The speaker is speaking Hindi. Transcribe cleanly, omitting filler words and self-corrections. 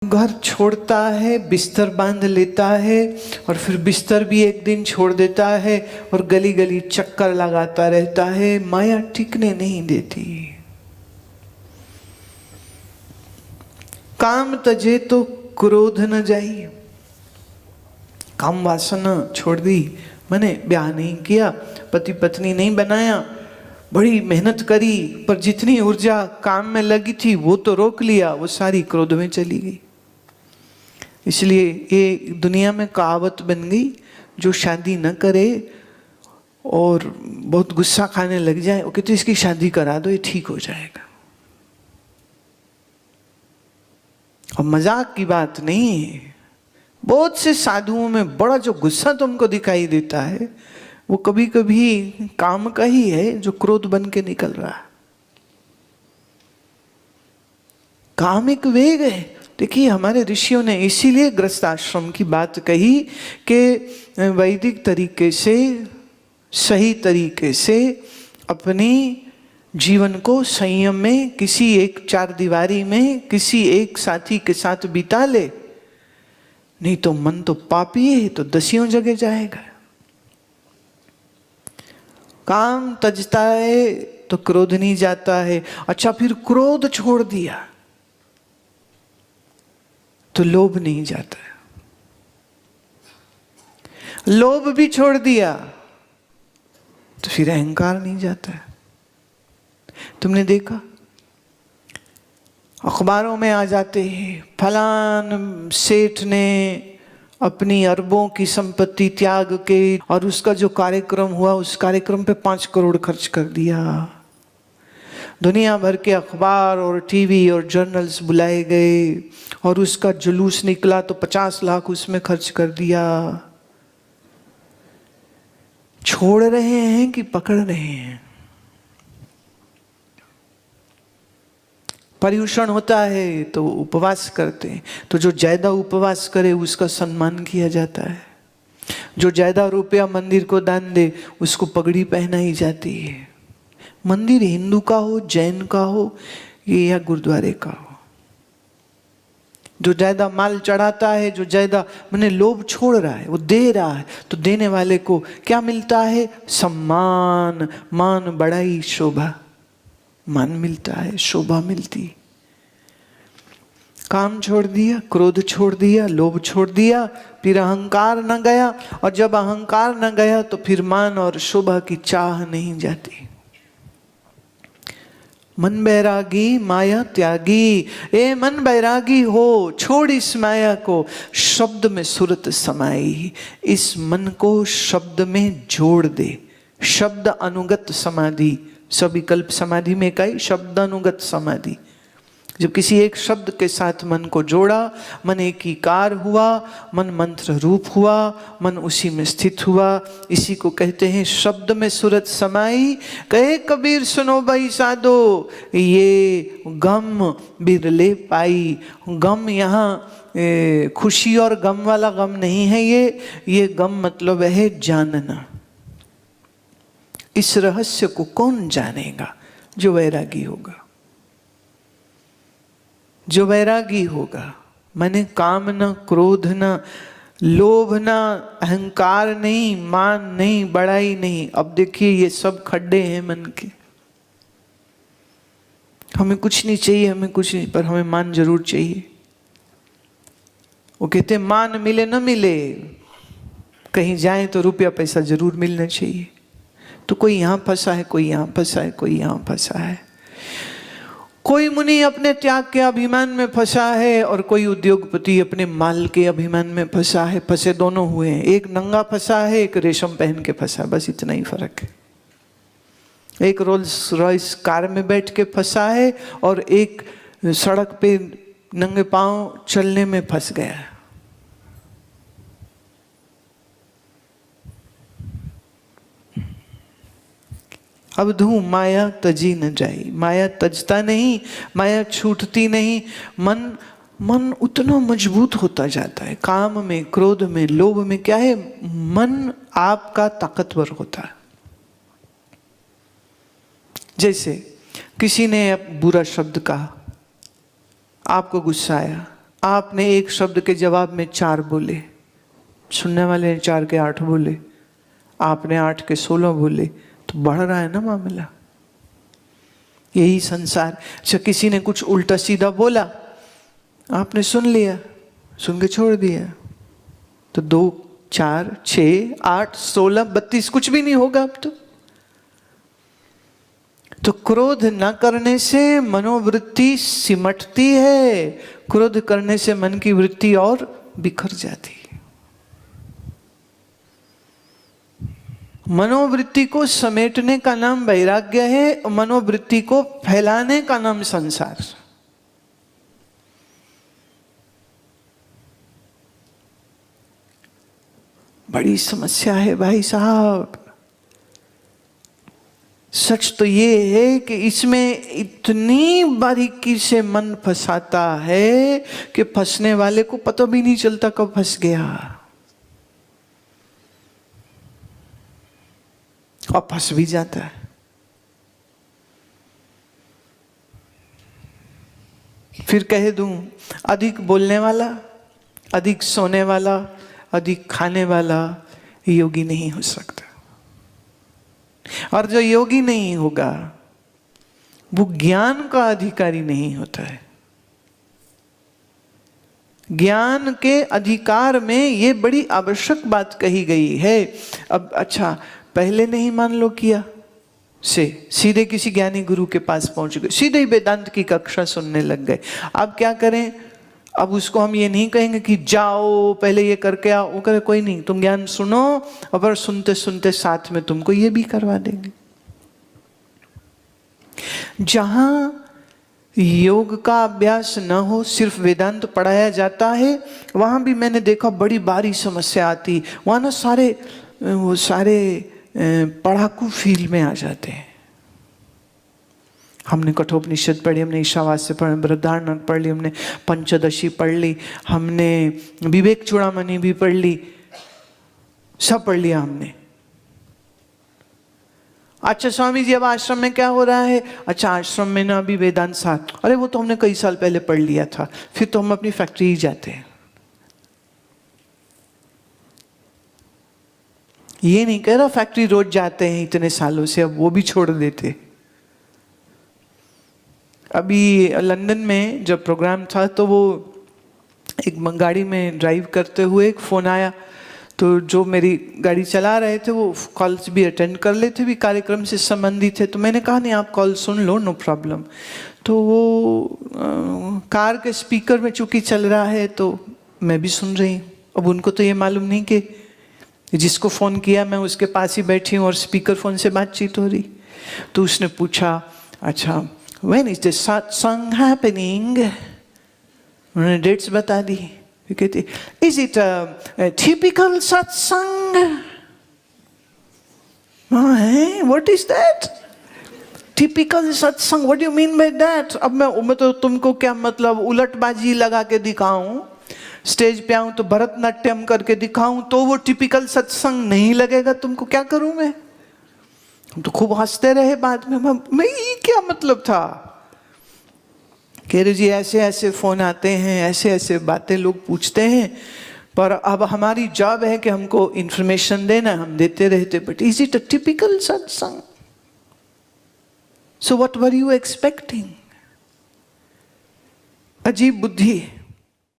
घर छोड़ता है, बिस्तर बांध लेता है और फिर बिस्तर भी एक दिन छोड़ देता है और गली गली चक्कर लगाता रहता है। माया टिकने नहीं देती। काम तजे तो क्रोध न जाई। काम वासना छोड़ दी, मैंने ब्याह नहीं किया, पति पत्नी नहीं बनाया, बड़ी मेहनत करी, पर जितनी ऊर्जा काम में लगी थी वो तो रोक लिया, वो सारी क्रोध में चली गई। इसलिए ये दुनिया में कहावत बन गई, जो शादी न करे और बहुत गुस्सा खाने लग जाए, वो कहते इसकी शादी करा दो, ये ठीक हो जाएगा। और मजाक की बात नहीं है। बहुत से साधुओं में बड़ा जो गुस्सा तुमको दिखाई देता है वो कभी कभी काम का ही है, जो क्रोध बन के निकल रहा है। कामिक वेग है। देखिए हमारे ऋषियों ने इसीलिए गृहस्थ आश्रम की बात कही कि वैदिक तरीके से, सही तरीके से अपनी जीवन को संयम में, किसी एक चार दीवारी में, किसी एक साथी के साथ बिता ले, नहीं तो मन तो पापी है, तो दसियों जगह जाएगा। काम तजता है तो क्रोध नहीं जाता है। अच्छा, फिर क्रोध छोड़ दिया तो लोभ नहीं जाता है। लोभ भी छोड़ दिया तो फिर अहंकार नहीं जाता है। तुमने देखा अखबारों में आ जाते हैं, फलान सेठ ने अपनी अरबों की संपत्ति त्याग के, और उसका जो कार्यक्रम हुआ उस कार्यक्रम पे 5 करोड़ खर्च कर दिया। दुनिया भर के अखबार और टीवी और जर्नल्स बुलाए गए और उसका जुलूस निकला तो 50 लाख उसमें खर्च कर दिया। छोड़ रहे हैं कि पकड़ रहे हैं? पर्युषण होता है तो उपवास करते हैं, तो जो ज्यादा उपवास करे उसका सम्मान किया जाता है। जो ज्यादा रुपया मंदिर को दान दे उसको पगड़ी पहनाई जाती है। मंदिर हिंदू का हो, जैन का हो या गुरुद्वारे का हो, जो ज्यादा माल चढ़ाता है, जो ज्यादा मैंने लोभ छोड़ रहा है, वो दे रहा है, तो देने वाले को क्या मिलता है? सम्मान, मान, बड़ाई, शोभा। मान मिलता है, शोभा मिलती। काम छोड़ दिया, क्रोध छोड़ दिया, लोभ छोड़ दिया, फिर अहंकार न गया, और जब अहंकार न गया तो फिर मान और शोभा की चाह नहीं जाती। मन बैरागी माया त्यागी। ए मन बैरागी हो, छोड़ इस माया को, शब्द में सुरत समाई। इस मन को शब्द में जोड़ दे। शब्द अनुगत समाधि, सविकल्प समाधि में कई शब्द अनुगत समाधि। जब किसी एक शब्द के साथ मन को जोड़ा, मन एकीकार हुआ, मन मंत्र रूप हुआ, मन उसी में स्थित हुआ। इसी को कहते हैं शब्द में सूरत समाई। कहे कबीर सुनो भाई साधो, ये गम बिरले पाई। गम यहाँ खुशी और गम वाला गम नहीं है। ये गम मतलब है जानना। इस रहस्य को कौन जानेगा? जो वैरागी होगा। जो वैरागी होगा, माने काम न, क्रोध न, लोभ न, अहंकार नहीं, मान नहीं, बड़ाई नहीं। अब देखिए ये सब खड्डे हैं मन के। हमें कुछ नहीं चाहिए, हमें कुछ नहीं, पर हमें मान जरूर चाहिए। वो कहते मान मिले न मिले, कहीं जाए तो रुपया पैसा जरूर मिलना चाहिए। तो कोई यहाँ फंसा है, कोई यहाँ फंसा है, कोई यहाँ फंसा है। कोई मुनि अपने त्याग के अभिमान में फंसा है और कोई उद्योगपति अपने माल के अभिमान में फंसा है। फंसे दोनों हुए हैं। एक नंगा फंसा है, एक रेशम पहन के फंसा, बस इतना ही फर्क है। एक रोल्स रॉयस कार में बैठ के फंसा है और एक सड़क पे नंगे पांव चलने में फंस गया है। अब धू माया तजी न जाई। माया तजता नहीं, माया छूटती नहीं। मन उतना मजबूत होता जाता है। काम में, क्रोध में, लोभ में क्या है? मन आपका ताकतवर होता है। जैसे किसी ने बुरा शब्द कहा, आपको गुस्सा आया, आपने एक शब्द के जवाब में 4 बोले, सुनने वाले ने 4 के 8 बोले, आपने 8 के 16 बोले, तो बढ़ रहा है ना मामला। यही संसार। अच्छा, किसी ने कुछ उल्टा सीधा बोला, आपने सुन लिया, सुन के छोड़ दिया, तो 2 4 6 8 16 32 कुछ भी नहीं होगा अब तो क्रोध न करने से मनोवृत्ति सिमटती है, क्रोध करने से मन की वृत्ति और बिखर जाती है। मनोवृत्ति को समेटने का नाम वैराग्य है, मनोवृत्ति को फैलाने का नाम संसार। बड़ी समस्या है भाई साहब। सच तो ये है कि इसमें इतनी बारीकी से मन फंसाता है कि फंसने वाले को पता भी नहीं चलता कब फंस गया, और फंस भी जाता है। फिर कह दूं, अधिक बोलने वाला, अधिक सोने वाला, अधिक खाने वाला योगी नहीं हो सकता। और जो योगी नहीं होगा वो ज्ञान का अधिकारी नहीं होता है। ज्ञान के अधिकार में ये बड़ी आवश्यक बात कही गई है। अब अच्छा, पहले नहीं मान लो किया से सीधे किसी ज्ञानी गुरु के पास पहुंच गए, सीधे ही वेदांत की कक्षा सुनने लग गए। अब क्या करें? अब उसको हम ये नहीं कहेंगे कि जाओ पहले ये करके आओ, वो करे कोई नहीं, तुम ज्ञान सुनो और सुनते सुनते साथ में तुमको ये भी करवा देंगे। जहां योग का अभ्यास न हो, सिर्फ वेदांत पढ़ाया जाता है, वहां भी मैंने देखा बड़ी भारी समस्या आती। वहां ना सारे पढ़ाकू फील में आ जाते हैं। हमने कठोपनिषद पढ़ी, हमने ईशावास्य पढ़ी, बृहदारण्यक पढ़ ली, हमने पंचदशी पढ़ ली, हमने विवेक चूड़ामणि भी पढ़ ली, सब पढ़ लिया हमने। अच्छा स्वामी जी, अब आश्रम में क्या हो रहा है? अच्छा, आश्रम में ना अभी वेदांत साथ, अरे वो तो हमने कई साल पहले पढ़ लिया था। फिर तो हम अपनी फैक्ट्री ही जाते हैं। ये नहीं कह रहा फैक्ट्री रोज जाते हैं इतने सालों से, अब वो भी छोड़ देते। अभी लंदन में जब प्रोग्राम था तो वो एक गाड़ी में ड्राइव करते हुए एक फ़ोन आया, तो जो मेरी गाड़ी चला रहे थे वो कॉल्स भी अटेंड कर लेते, भी कार्यक्रम से संबंधित है। तो मैंने कहा नहीं, आप कॉल सुन लो, नो प्रॉब्लम। तो वो कार के स्पीकर में चूँकि चल रहा है तो मैं भी सुन रही हूँ। अब उनको तो ये मालूम नहीं कि जिसको फ़ोन किया मैं उसके पास ही बैठी हूँ और स्पीकर फ़ोन से बातचीत हो रही। तो उसने पूछा, अच्छा when is the satsang happening? उन्होंने डेट्स बता दी। कहती, is it a typical satsang? What is that? Typical satsang, what do you mean by that? अब मैं तो तुमको क्या मतलब उलटबाजी लगा के दिखाऊं, स्टेज पे आऊं तो भरतनाट्यम करके दिखाऊं, तो वो टिपिकल सत्संग नहीं लगेगा तुमको? क्या करूं मैं? तो खूब हंसते रहे बाद में। मैं ये क्या मतलब था? कह रहे जी ऐसे ऐसे फोन आते हैं, ऐसे ऐसे बातें लोग पूछते हैं, पर अब हमारी जॉब है कि हमको इंफॉर्मेशन देना, हम देते रहते। But is it a typical satsang? So what were you expecting? अजीब बुद्धि।